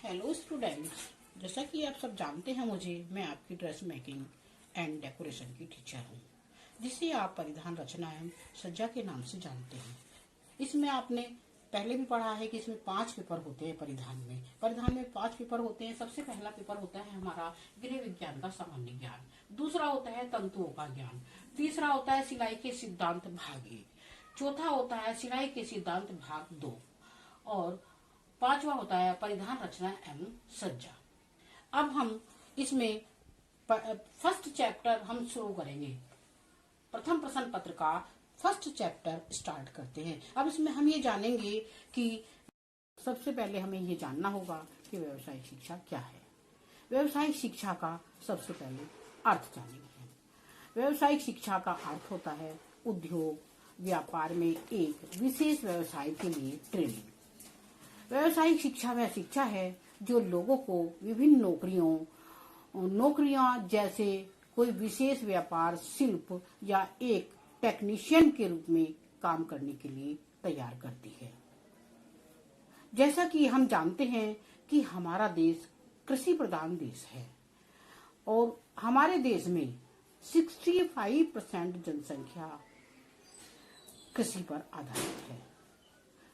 Hello students, जैसा कि आप सब जानते हैं मैं आपकी ड्रेस मेकिंग एंड डेकोरेशन की टीचर हूँ, जिसे आप परिधान रचना एवं सज्जा के नाम से जानते हैं। इसमें आपने पहले भी पढ़ा है कि इसमें 5 पेपर होते हैं। परिधान में 5 पेपर होते हैं। सबसे पहला पेपर होता है हमारा गृह विज्ञान का सामान्य ज्ञान, दूसरा होता है तंतुओं का ज्ञान, तीसरा होता है सिलाई के सिद्धांत भाग 1, चौथा होता है सिलाई के सिद्धांत भाग 2 और 5वां होता है परिधान रचना एवं सज्जा। अब हम इसमें फर्स्ट चैप्टर हम शुरू करेंगे। प्रथम प्रश्न पत्र का फर्स्ट चैप्टर स्टार्ट करते हैं। अब इसमें हम ये जानेंगे कि सबसे पहले हमें ये जानना होगा कि व्यावसायिक शिक्षा क्या है। व्यावसायिक शिक्षा का सबसे पहले अर्थ जानेंगे। व्यावसायिक शिक्षा का अर्थ होता है उद्योग व्यापार में एक विशेष व्यवसाय के लिए ट्रेनिंग। व्यावसायिक शिक्षा वह शिक्षा है जो लोगों को विभिन्न नौकरियां जैसे कोई विशेष व्यापार, शिल्प या एक टेक्नीशियन के रूप में काम करने के लिए तैयार करती है। जैसा कि हम जानते हैं कि हमारा देश कृषि प्रधान देश है और हमारे देश में 65% जनसंख्या कृषि पर आधारित है।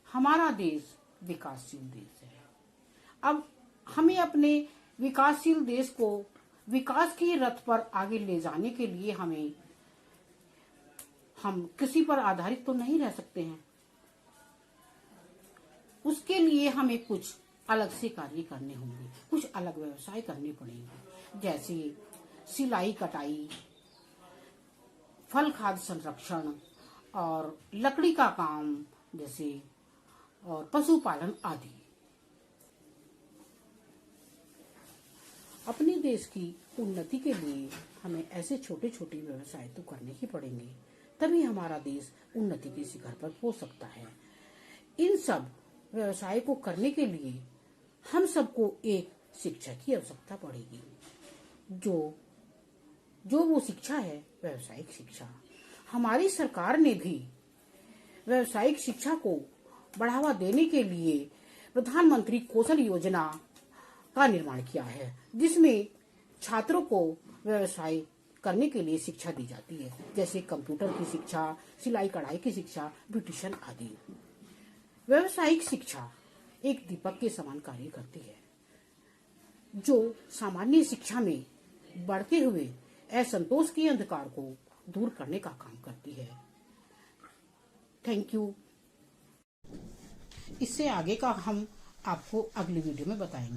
हमारा देश विकासशील देश है। अब हमें अपने विकासशील देश को विकास के रथ पर आगे ले जाने के लिए हम कृषि पर आधारित तो नहीं रह सकते हैं। उसके लिए हमें कुछ अलग से कार्य करने होंगे, कुछ अलग व्यवसाय करने पड़ेंगे, जैसे सिलाई कटाई, फल खाद्य संरक्षण और लकड़ी का काम जैसे और पशुपालन आदि। अपने देश की उन्नति के लिए हमें ऐसे छोटे छोटे व्यवसाय तो करने ही पड़ेंगे, तभी हमारा देश उन्नति के शिखर पर पहुंच सकता है। इन सब व्यवसाय को करने के लिए हम सबको एक शिक्षा की आवश्यकता पड़ेगी, जो वो शिक्षा है व्यावसायिक शिक्षा। हमारी सरकार ने भी व्यावसायिक शिक्षा को बढ़ावा देने के लिए प्रधानमंत्री कौशल योजना का निर्माण किया है, जिसमें छात्रों को व्यवसाय करने के लिए शिक्षा दी जाती है, जैसे कंप्यूटर की शिक्षा, सिलाई कढ़ाई की शिक्षा, ब्यूटिशियन आदि। व्यावसायिक शिक्षा एक दीपक के समान कार्य करती है, जो सामान्य शिक्षा में बढ़ते हुए असंतोष के अंधकार को दूर करने का काम करती है। Thank you. इससे आगे का हम आपको अगली वीडियो में बताएंगे।